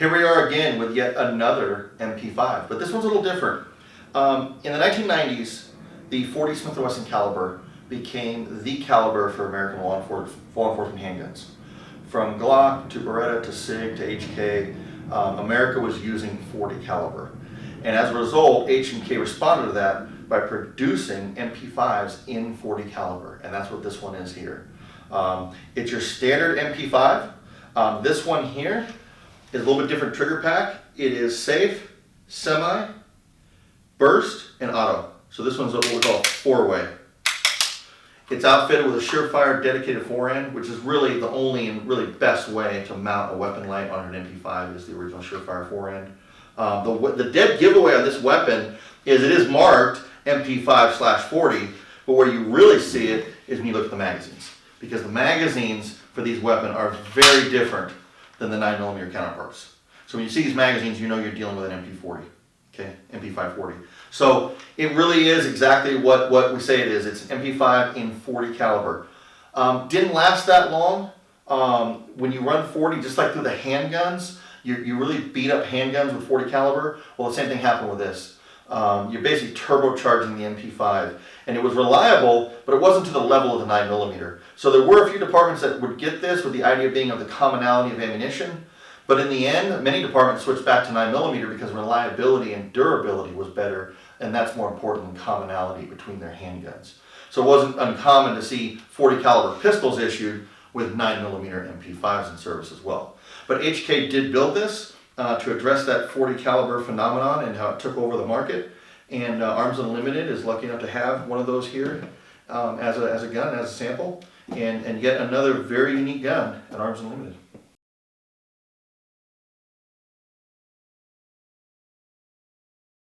Here we are again with yet another MP5, but this one's a little different. In the 1990s, the .40 Smith & Wesson caliber became the caliber for American law enforcement handguns. From Glock to Beretta to SIG to HK, America was using .40 caliber. And as a result, H&K responded to that by producing MP5s in .40 caliber, and that's what this one is here. It's your standard MP5. This one here is a little bit different trigger pack. It is safe, semi, burst, and auto. So this one's what we call four-way. It's outfitted with a surefire dedicated forend, which is really the only and really best way to mount a weapon light on an MP5 is the original surefire forend. The dead giveaway on this weapon is it is marked MP5/40, but where you really see it is when you look at the magazines, because the magazines for these weapons are very different than the 9mm counterparts. So when you see these magazines, you know you're dealing with an MP40, okay, MP540. So it really is exactly what we say it is. It's an MP5 in .40 caliber. Didn't last that long. When you run .40, just like through the handguns, you really beat up handguns with .40 caliber. Well, the same thing happened with this. You're basically turbocharging the MP5. And it was reliable, but it wasn't to the level of the 9mm. So there were a few departments that would get this with the idea being of the commonality of ammunition. But in the end, many departments switched back to 9mm because reliability and durability was better, and that's more important than commonality between their handguns. So it wasn't uncommon to see .40 caliber pistols issued with 9mm MP5s in service as well. But HK did build this to address that .40 caliber phenomenon and how it took over the market. And Arms Unlimited is lucky enough to have one of those here as a gun, as a sample, and yet another very unique gun at Arms Unlimited.